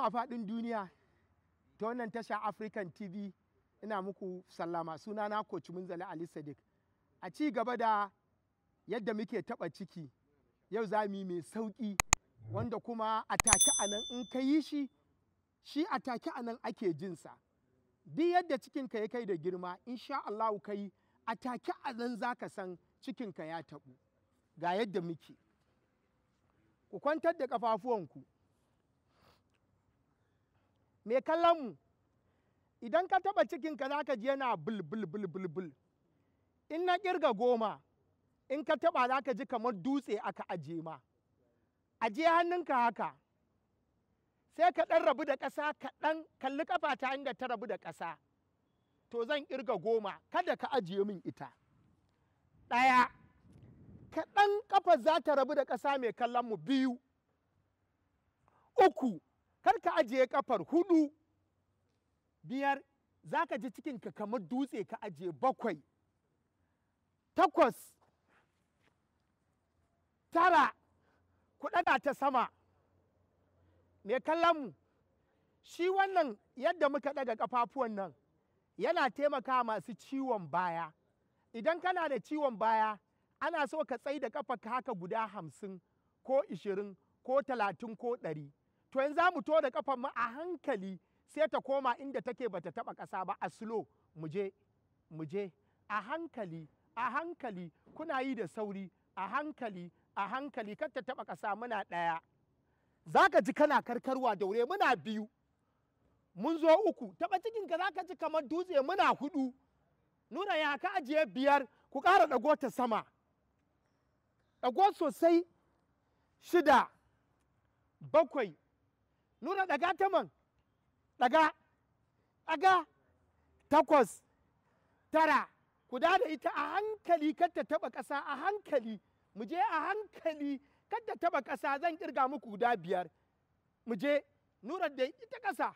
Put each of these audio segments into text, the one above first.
mu a faɗin duniya ta wannan tasha African TV ina muku sallama. Sunana Coach Munzali Ali Sadiq. A ci gaba da yadda muke taɓa ciki, yau za mu yi mai sauƙi wanda kuma a take a nan in ka yi shi a take a nan ake jinsa. Duk yadda cikinka ya kai da girma, insha Allah ka yi a take a nan za ka san cikinka ya taɓu. Ga yadda muke. Ku kwantar da ƙafafuwanku. Me kallon mu, idan ka taɓa cikinka za ka ji yana bul. In na ƙirga 10, in ka taɓa za ka ji kamar dutse aka aje ma. Aje hannunka haka, sai ka ɗan rabu da ƙasa kaɗan, kalli ƙafata inda ta rabu da ƙasa. To zan ƙirga 10, kada ka ajiye min ita. 1, kaɗan ƙafar za ta rabu da ƙasa mai kallon mu. 2, 3, kar ka ajiye ƙafar. 4, 5, za ka ji cikinka kamar dutse ka ajiye. 7, 8, 9, ku ɗaga ta sama. Me kallon mu, shi wannan yadda muka ɗaga ƙafafuwan nan yana taimaka masu ciwon baya. Idan kana da ciwon baya, ana so ka tsai da ƙafarka haka guda 50 ko 20 ko 30 ko 100. To yanzu za mu to da ƙafar mu a hankali sai ta koma inda take bata taɓa ƙasa ba. A slow mu je a hankali kuna yi da sauri, a hankali kar ta taɓa ƙasa. Muna 1, za ka ji kana karkarwa da wuri. Muna 2, mun zo 3, taɓa cikinka za ka ji kamar dutse. Muna 4, nuna ya ka ajiye. 5, ku ƙara ɗago ta sama, ɗago sosai. 6, 7, nuna ɗaga ta man, ɗaga. 8, 9, ku da ita a hankali kar ta taɓa ƙasa. A hankali mu je, a hankali kar ta taɓa ƙasa. Zan ƙirga muku guda 5. mu je, nura da ita ƙasa.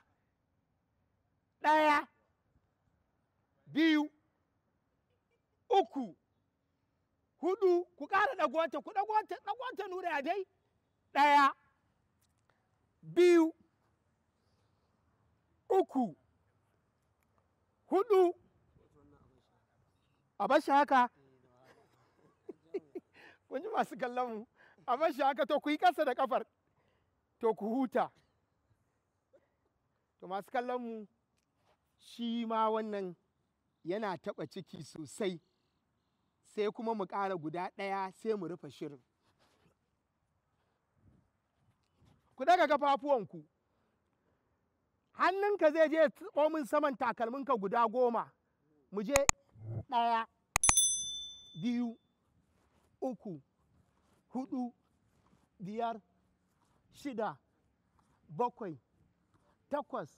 1, 2, 3, 4, ku ƙara ɗagota, ku ɗagota nura ya dai. 1, 2, 3, 4, a bashi haka. Kun ji masu kallon mu, a bashi haka. To ku yi ƙasa da ƙafar, to ku huta. To masu kallon mu, shi ma wannan yana taɓa ciki sosai. Sai kuma mu ƙara guda 1 sai mu rufe shirin. Ku daga ƙafafuwanku, hannunka zai je tsomin saman takalminka guda 10. mu je. 1, 2, 3, 4, 5, 6, 7, 8,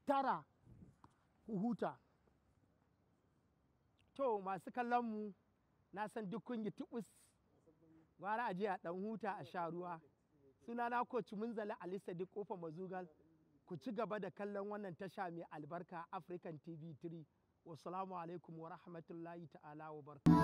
9, ku huta. To masu kallon mu, na san duk kun yi tubus, gwara aje a ɗan huta a sha ruwa. Sunana Coach Munzali Ali Sadiq Kofa Mazugal. Ku ci gaba da kallon wannan tasha mai albarka African TV3. Wassalamu alaikum wa rahmatullahi ta'ala wa barakatuh.